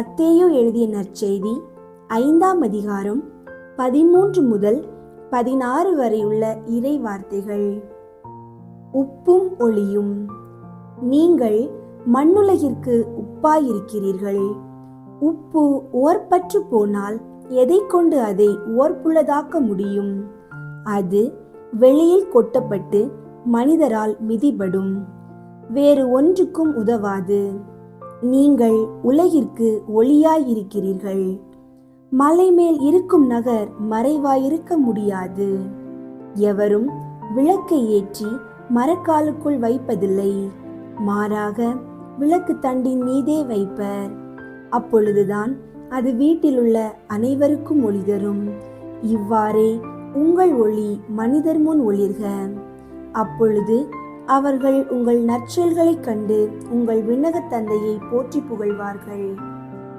மத்தேயு எழுதிய நற்செய்தி 5ஆம் அதிகாரம் 13 முதல் 16 வரையுள்ள இறை வார்த்தைகள். உப்பும் ஒளியும். நீங்கள் மண்ணுலகிற்கு உப்பாயிருக்கிறீர்கள். உப்பு உவர்ப்பற்று போனால் எதை கொண்டு அதை உவர்ப்புள்ளதாக்க முடியும்? அது வெளியில் கொட்டப்பட்டு மனிதரால் மிதிபடும், வேறு ஒன்றுக்கும் உதவாது. நீங்கள் உலகிற்கு ஒளியாயிருக்கிறீர்கள். மலை மேல் இருக்கும் நகர் மறைவாயிருக்க முடியாது. எவரும் விளக்கை ஏற்றி மரக்காலுக்குள் வைப்பதில்லை, மாறாக விளக்கு தண்டின் மீதே வைப்பர். அப்பொழுதுதான் அது வீட்டிலுள்ள அனைவருக்கும் ஒளி தரும். இவ்வாறே உங்கள் ஒளி மனிதர் முன் ஒளிர்க. அப்பொழுது அவர்கள் உங்கள் நற்செயல்களைக் கண்டு உங்கள் விண்ணகத் தந்தையை போற்றி புகழ்வார்கள்.